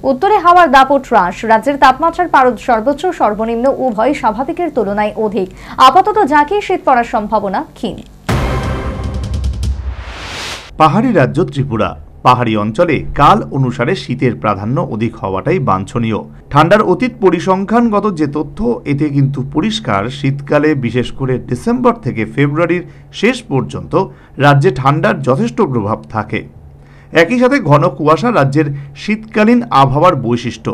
উত্তরে হাওয়ার দাপট হ্রাস, রাজ্যের তাপমাত্রার পারদ সর্বোচ্চ সর্বনিম্ন উভয় স্বাভাবিকের তুলনায় অধিক। আপাতত জাঁকিয়ে শীত পড়ার সম্ভাবনা ক্ষীণ। পাহাড়ি রাজ্য ত্রিপুরা। পাহাড়ি অঞ্চলে কাল অনুসারে শীতের প্রাধান্য অধিক হওয়াটাই বাঞ্ছনীয়। ঠান্ডার অতীত পরিসংখ্যানগত যে তথ্য, এতে কিন্তু পরিষ্কার শীতকালে বিশেষ করে ডিসেম্বর থেকে ফেব্রুয়ারির শেষ পর্যন্ত রাজ্যে ঠান্ডার যথেষ্ট প্রভাব থাকে। একই সাথে ঘন কুয়াশা রাজ্যের শীতকালীন আবহাওয়ার বৈশিষ্ট্য।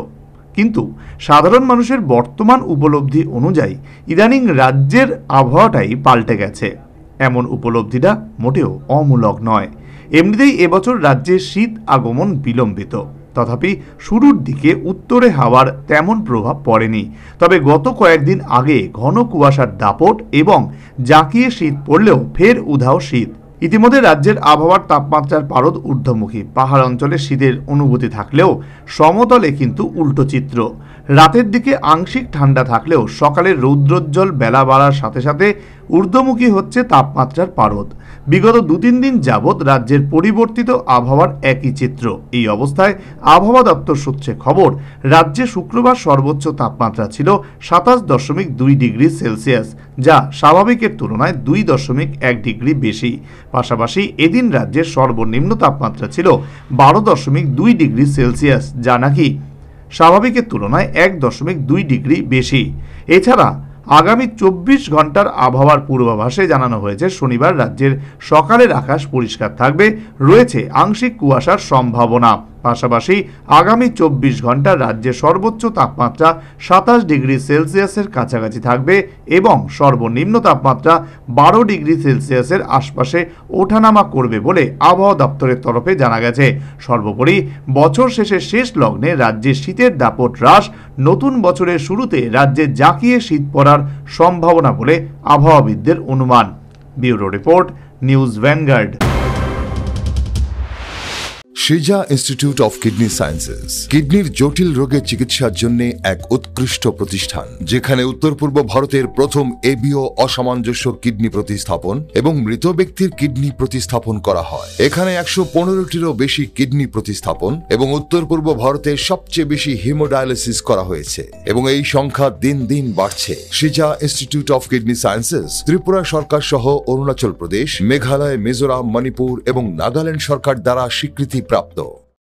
কিন্তু সাধারণ মানুষের বর্তমান উপলব্ধি অনুযায়ী ইদানিং রাজ্যের আবহাওয়াটাই পাল্টে গেছে। এমন উপলব্ধিটা মোটেও অমূলক নয়। এমনিতেই এবছর রাজ্যে শীত আগমন বিলম্বিত, তথাপি শুরুর দিকে উত্তরে হাওয়ার তেমন প্রভাব পড়েনি। তবে গত কয়েকদিন আগে ঘন কুয়াশার দাপট এবং জাঁকিয়ে শীত পড়লেও ফের উধাও শীত। ইতিমধ্যে রাজ্যের আবহাওয়ার তাপমাত্রার পারদ ঊর্ধ্বমুখী। পাহাড় অঞ্চলে শীতের অনুভূতি থাকলেও সমতলে কিন্তু উল্টো চিত্র। রাতের দিকে আংশিক ঠান্ডা থাকলেও সকালে রৌদ্রোজ্জ্বল বেলা বাড়ার সাথে সাথে ঊর্ধ্বমুখী হচ্ছে তাপমাত্রার পারদ। বিগত ২-৩ দিন যাবৎ রাজ্যের পরিবর্তিত আবহাওয়ার একই চিত্র। এই অবস্থায় আবহাওয়া দপ্তর সূত্রে খবর, রাজ্যে শুক্রবার সর্বোচ্চ তাপমাত্রা ছিল ২৭.২ ডিগ্রি সেলসিয়াস, যা স্বাভাবিকের তুলনায় ২.১ ডিগ্রি বেশি। পাশাপাশি এদিন রাজ্যের সর্বনিম্ন তাপমাত্রা ছিল ১২.২ ডিগ্রি সেলসিয়াস, যা নাকি স্বাভাবিকের তুলনায় ১.২ ডিগ্রি বেশি। এছাড়া আগামী ২৪ ঘন্টার আবহাওয়ার পূর্বাভাসে জানানো হয়েছে, শনিবার রাজ্যের সকালের আকাশ পরিষ্কার থাকবে, রয়েছে আংশিক কুয়াশার সম্ভাবনা। পাশাপাশি আগামী ২৪ ঘন্টা রাজ্যের সর্বোচ্চ তাপমাত্রা ২৭ ডিগ্রি সেলসিয়াসের কাছাকাছি থাকবে এবং সর্বনিম্ন তাপমাত্রা ১২ ডিগ্রি সেলসিয়াসের আশপাশে ওঠানামা করবে বলে আবহাওয়া দপ্তরের তরফে জানা গেছে। সর্বোপরি বছর শেষের শেষ লগ্নে রাজ্যে শীতের দাপট হ্রাস, নতুন বছরের শুরুতে রাজ্যে জাঁকিয়ে শীত পড়ার সম্ভাবনা বলে আবহাওয়াবিদদের অনুমান। Bureau report, news vanguard. Srija institute of kidney sciences কিডনির জটিল রোগের চিকিৎসার জন্য এক উৎকৃষ্ট প্রতিষ্ঠান, যেখানে উত্তর পূর্ব ভারতের প্রথম এবিও অসামঞ্জস্য কিডনি প্রতিস্থাপন এবং মৃত ব্যক্তির কিডনি প্রতিস্থাপন করা হয়। এখানে ১১৫টিরও বেশি কিডনি প্রতিস্থাপন এবং উত্তর পূর্ব ভারতে সবচেয়ে বেশি হিমোডায়ালিসিস করা হয়েছে এবং এই সংখ্যা দিন দিন বাড়ছে। Srija institute of kidney sciences Tripura সরকার সহ অরুণাচল প্রদেশ, মেঘালয়, মিজোরাম, মণিপুর এবং নাগাল্যান্ড সরকার দ্বারা স্বীকৃতি প্রাপ্ত।